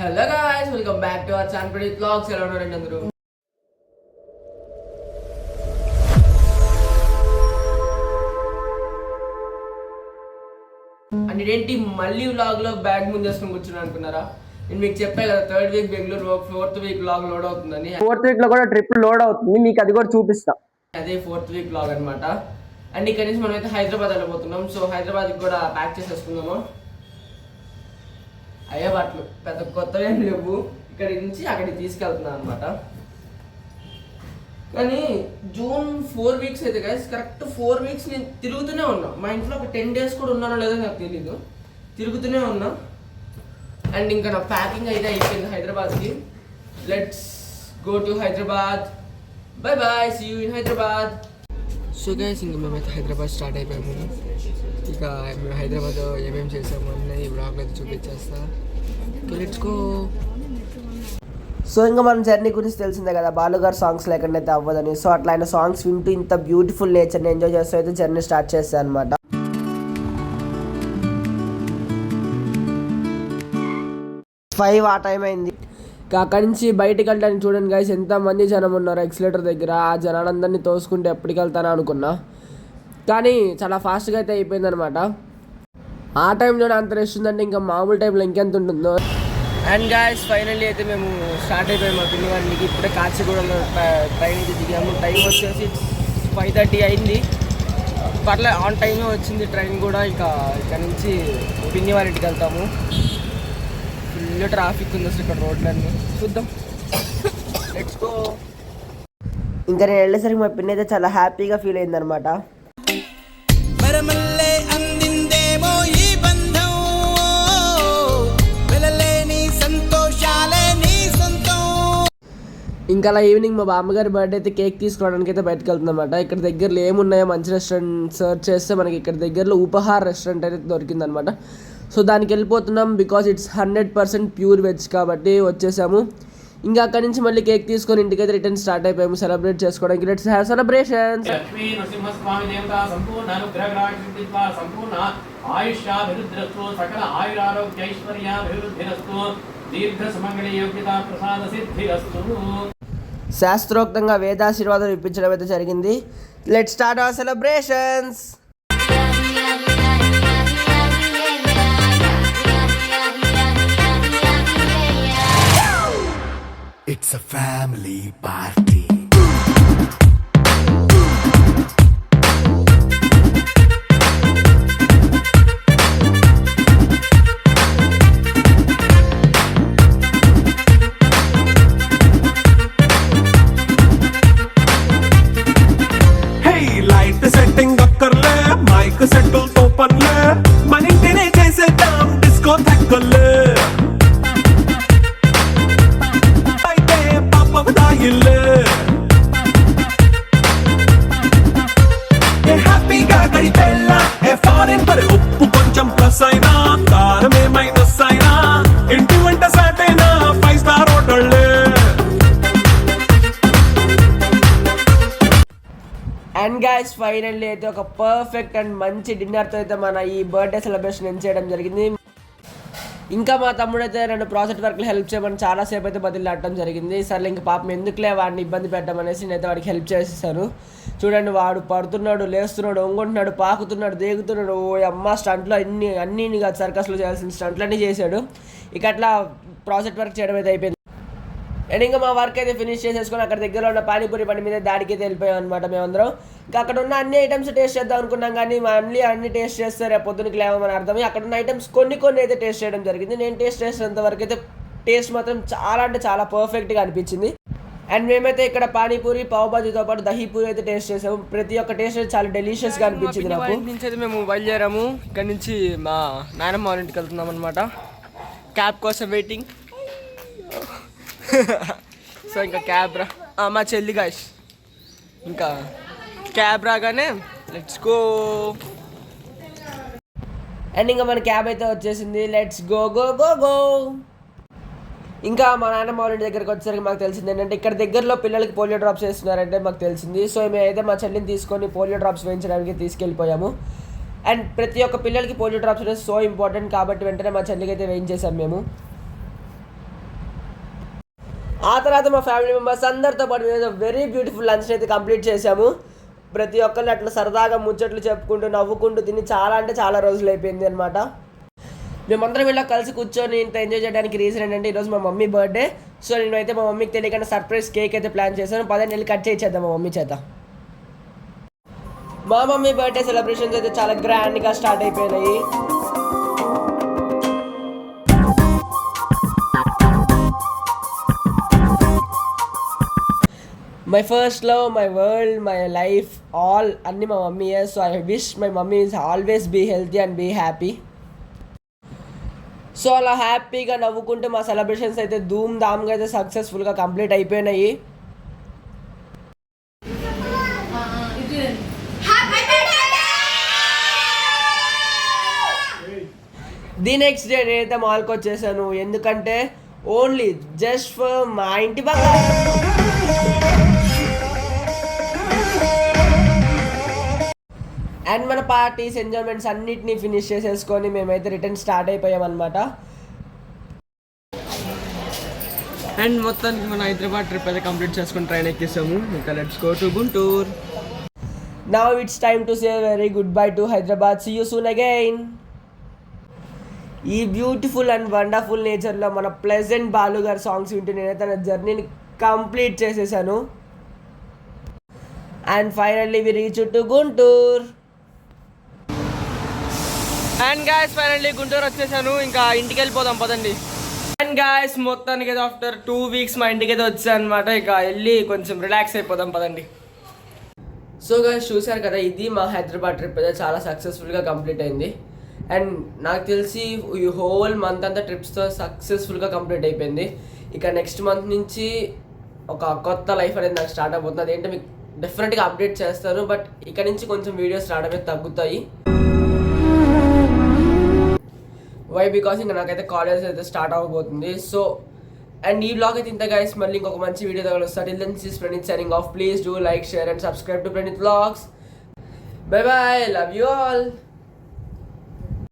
Hello guys, welcome back to our channel Pradeep vlogs. ఎలా ఉన్నారండి అందరూ? అండ్ ఇదేంటి మళ్ళీ వ్లాగ్ లో బ్యాగ్ ముందు చేసుకుని కూర్చున్నాను అనుకున్నారా? నేను మీకు చెప్పే కదా, 3rd week Bengaluru, 4th week vlog load అవుతుందని. 4th వీక్ లో కూడా ట్రిప్ లోడ్ అవుతుంది, మీకు అది కూడా చూపిస్తా. అదే 4th వీక్ వ్లాగ్ అనమాట. అండ్ ఇక్కడ నుంచి మనం అయితే హైదరాబాద్ వెళ్ళిపోతున్నాం. సో హైదరాబాద్ కూడా ప్యాక్ చేసేసుకుందాము. అయ్యే బట్టలు పెద్ద కొత్తగా ఏం లేవు, ఇక్కడి నుంచి అక్కడికి తీసుకెళ్తున్నాను అనమాట. కానీ జూన్ 4 వీక్స్ అయితే గైస్, కరెక్ట్ 4 వీక్స్ నేను తిరుగుతూనే ఉన్నా. మా ఇంట్లో ఒక 10 days కూడా ఉన్నానో లేదో నాకు తెలీదు, తిరుగుతూనే ఉన్నా. అండ్ ఇంకా నా ప్యాకింగ్ అయితే అయిపోయింది హైదరాబాద్కి. Let's go to Hyderabad. Bye bye, see you in Hyderabad. So guys, ఇంకా మేమైతే హైదరాబాద్ స్టార్ట్ అయిపోయాము. ఇక మేము హైదరాబాద్లో ఏమేమి చేసాము అన్నీ ఈ బ్లాగ్లో అయితే చూపించేస్తా. Let's go. సో ఇంకా మన జర్నీ గురించి తెలిసిందే కదా, బాలుగారు సాంగ్స్ లేకుండా అయితే అవ్వదని. సో అట్లా ఆయన సాంగ్స్ వింటూ ఇంత బ్యూటిఫుల్ నేచర్ని ఎంజాయ్ చేస్తూ అయితే జర్నీ స్టార్ట్ చేస్తాను అనమాట. 5 ఆ టైం అయింది. అక్కడి నుంచి బయటకు వెళ్ళడానికి చూడండి గైస్, ఎంతమంది జనం ఉన్నారు ఎక్సిలేటర్ దగ్గర. ఆ జనాలందరినీ తోసుకుంటే ఎప్పటికి వెళ్తానా అనుకున్నా, కానీ చాలా ఫాస్ట్గా అయితే అయిపోయిందనమాట. ఆ టైంలోనే అంత రెస్ట్ ఉందంటే ఇంకా మామూలు టైంలో ఇంకెంత ఉంటుందో. అండ్ గాయస్, ఫైనల్లీ అయితే మేము స్టార్ట్ అయిపోయాము మా పిన్నివారికి. ఇప్పుడే కాచిగూడలో ట్రైన్ అయితే దిగాము. టైం వచ్చేసి 5:30 అయింది. పర్లే, ఆన్ టైమే వచ్చింది ట్రైన్ కూడా. ఇక్కడ నుంచి పిన్నివారింటికి వెళ్తాము. ఫుల్ ట్రాఫిక్ ఉంది అసలు ఇక్కడ రోడ్లన్నీ. చూద్దాం, లెట్స్ గో. ఇంకా నేను వెళ్ళేసరికి మా పిన్ని అయితే చాలా హ్యాపీగా ఫీల్ అయిందనమాట. ఇంకా అలా ఈవినింగ్ మా బామ్మగారి బర్త్డే అయితే కేక్ తీసుకోవడానికి అయితే బయటకు వెళ్తుందన్నమాట. ఇక్కడ దగ్గరలో ఏమున్నాయో మంచి రెస్టారెంట్ సర్చ్ చేస్తే మనకి ఇక్కడ దగ్గరలో ఉపహార్ రెస్టారెంట్ అయితే దొరికిందనమాట. సో దానికి వెళ్ళిపోతున్నాం, బికాజ్ ఇట్స్ 100% ప్యూర్ వెజ్ కాబట్టి వచ్చేసాము. ఇంకా అక్కడి నుంచి మళ్ళీ కేక్ తీసుకొని ఇంటికైతే రిటర్న్ స్టార్ట్ అయిపోయాము సెలబ్రేట్ చేసుకోవడానికి. Let's have celebrations. శాస్త్రోక్తంగా వేదాశీర్వాదం ఇప్పించడం అయితే జరిగింది. Let's start our celebrations. It's a family party. Hey, light setting akkarle, mic settle to panle, manintine chesedam disco thakkale. హ్యాపీగా గడిపెళ్ళ ఏ ఫారెన్ పరి ఉప్పు కొంచెం ప్లస్ అయినా కారమే మైనస్ అయినా ఇంటి వంట సాటైనా 5 star హోటళ్ళే. అండ్ గైస్, ఫైనల్లీ అయితే ఒక పర్ఫెక్ట్ అండ్ మంచి డిన్నర్తో అయితే మన ఈ బర్త్డే సెలబ్రేషన్ ఎంజాయ్ చేయడం జరిగింది. ఇంకా మా తమ్ముడు అయితే నన్ను ప్రాజెక్ట్ వర్క్లో హెల్ప్ చేయమని చాలాసేపు అయితే బదిలాడటం జరిగింది. సరే ఇంక పాపం ఎందుకులే వాడిని ఇబ్బంది పెట్టమనేసి నేనైతే వాడికి హెల్ప్ చేసేసాను. చూడండి, వాడు పడుతున్నాడు, లేస్తున్నాడు, ఒంగుంటున్నాడు, పాకుతున్నాడు, దేగుతున్నాడు. ఓ అమ్మ, స్టంట్లో అన్నీ కాదు, సర్కస్లో చేయాల్సిన స్టంట్లన్నీ చేశాడు. ఇక అట్లా ప్రాజెక్ట్ వర్క్ చేయడం అయితే అయిపోయింది. అండ్ ఇంకా మా వర్క్ అయితే ఫినిష్ చేసేసుకొని అక్కడ దగ్గరలో ఉన్న పానీపూరి బండి మీద దాడికి అయితే వెళ్ళిపోయాం అనమాట మేమందరం. ఇంకా అక్కడ ఉన్న అన్ని ఐటమ్స్ టేస్ట్ చేద్దాం అనుకున్నాం, కానీ మళ్ళీ అన్ని టేస్ట్ చేస్తే రేపు పొద్దునకి లేవమని అర్థమై అక్కడ ఉన్న ఐటమ్స్ కొన్ని అయితే టేస్ట్ చేయడం జరిగింది. నేను టేస్ట్ చేసినంత వరకు అయితే టేస్ట్ మాత్రం చాలా అంటే చాలా పర్ఫెక్ట్గా అనిపించింది. అండ్ మేమైతే ఇక్కడ పానీపూరి, పావుబాజీతో పాటు దహీపూరి అయితే టేస్ట్ చేసాము. ప్రతి ఒక్క టేస్ట్ అయితే చాలా డెలిషియస్గా అనిపించింది నాకు. నుంచి అయితే మేము బయలుదేరాము. ఇక్కడ నుంచి మా నాయనమ్మ వాళ్ళ ఇంటికి వెళ్తున్నాం అనమాట. క్యాబ్ కోసం వెయిటింగ్. సో ఇంకా క్యాబ్ మా చెల్లి గాయస్, ఇంకా క్యాబ్ రాగానే లెట్స్ గో. అండ్ ఇంకా మన క్యాబ్ అయితే వచ్చేసింది. Let's go go go go. ఇంకా మా నాన్నమ్మ వాళ్ళ ఇంటి దగ్గరికి వచ్చేసరికి మాకు తెలిసింది ఏంటంటే ఇక్కడ దగ్గరలో పిల్లలకి పోలియో డ్రాప్స్ వేస్తున్నారంటే మాకు తెలిసింది. సో మేమైతే మా చెల్లిని తీసుకొని పోలియో డ్రాప్స్ వేయించడానికి తీసుకెళ్ళిపోయాము. అండ్ ప్రతి ఒక్క పిల్లలకి పోలియో డ్రాప్స్ అనేది సో ఇంపార్టెంట్ కాబట్టి వెంటనే మా చెల్లికి అయితే వేయించేసాం మేము. ఆ తర్వాత మా ఫ్యామిలీ మెంబర్స్ అందరితో పాటు మేము వెరీ బ్యూటిఫుల్ లంచ్ని అయితే కంప్లీట్ చేసాము. ప్రతి ఒక్కరిని అట్లా సరదాగా ముచ్చట్లు చెప్పుకుంటూ నవ్వుకుంటూ తిని చాలా అంటే చాలా రోజులు అయిపోయింది అనమాట. మేమందరం ఇలా కలిసి కూర్చొని ఇంత ఎంజాయ్ చేయడానికి రీజన్ ఏంటంటే ఈరోజు మా మమ్మీ బర్త్డే. సో నేనైతే మా మమ్మీకి తెలియకుండా సర్ప్రైజ్ కేక్ అయితే ప్లాన్ చేశాను. 10 నెలలు కట్ చేయించేద్దాం మా మమ్మీ చేత. మా మమ్మీ బర్త్డే సెలబ్రేషన్స్ అయితే చాలా గ్రాండ్గా స్టార్ట్ అయిపోయినాయి. My first love, my world, my life, all అన్నీ మా మమ్మీయే. So I wish my mummy is always be healthy and be happy. So అలా హ్యాపీగా నవ్వుకుంటూ మా సెలబ్రేషన్స్ అయితే ధూమ్ ధామ్గా అయితే సక్సెస్ఫుల్గా కంప్లీట్ అయిపోయినాయి. ది నెక్స్ట్ డే నేనైతే మాల్కి వచ్చేసాను. ఎందుకంటే ఓన్లీ జస్ట్ ఫర్ మా ఇంటి బంగారం. అండ్ మన పార్టీస్ ఎంజాయ్మెంట్స్ అన్నిటినీ ఫినిష్ చేసేసుకొని మేమైతే రిటర్న్ స్టార్ట్ అయిపోయామన్నమాట. అండ్ మొత్తానికి మన హైదరాబాద్ ట్రిప్ అయితే కంప్లీట్ చేసుకొని ట్రైన్ ఎక్కేసాము. ఇంకా let's go to Guntur. Now it's time to say very good bye to Hyderabad. See you soon again. ఈ బ్యూటిఫుల్ అండ్ వండర్ఫుల్ నేచర్లో మన ప్లెజెంట్ బాలు గారి సాంగ్స్ వింటూ నేనైతే తన జర్నీని కంప్లీట్ చేసేసాను. And finally we reach to Guntur. And guys finally Guntur వచ్చేసాను. ఇంకా ఇంటికి వెళ్ళిపోదాం పదండి. అండ్ గాయస్ మొత్తానికి అయితే ఆఫ్టర్ 2 weeks మా ఇంటికి అయితే వచ్చాను అనమాట. ఇక వెళ్ళి కొంచెం రిలాక్స్ అయిపోదాం పదండి. సో గాయస్ చూశారు కదా, ఇది మా హైదరాబాద్ ట్రిప్ అయితే చాలా సక్సెస్ఫుల్గా కంప్లీట్ అయింది. అండ్ నాకు తెలిసి ఈ హోల్ మంత్ అంతా ట్రిప్స్తో సక్సెస్ఫుల్గా కంప్లీట్ అయిపోయింది. ఇక నెక్స్ట్ మంత్ నుంచి ఒక కొత్త లైఫ్ అనేది నాకు స్టార్ట్ అయిపోతుంది. అదేంటో మీకు డెఫినెట్గా అప్డేట్ చేస్తాను. బట్ ఇక నుంచి కొంచెం వీడియోస్ రావడమే తగ్గుతాయి. వై బికాస్ ఇంకా నాకైతే కాలేజ్ అయితే స్టార్ట్ అవ్వబోతుంది. సో అండ్ ఈ బ్లాగ్ అయితే ఇంత గైస్. మళ్ళీ ఇంకొక మంచి వీడియో తగలుస్తా. Till then this is Praneeth signing off. Please do like, share and subscribe to Praneeth vlogs. Bye bye, love you all.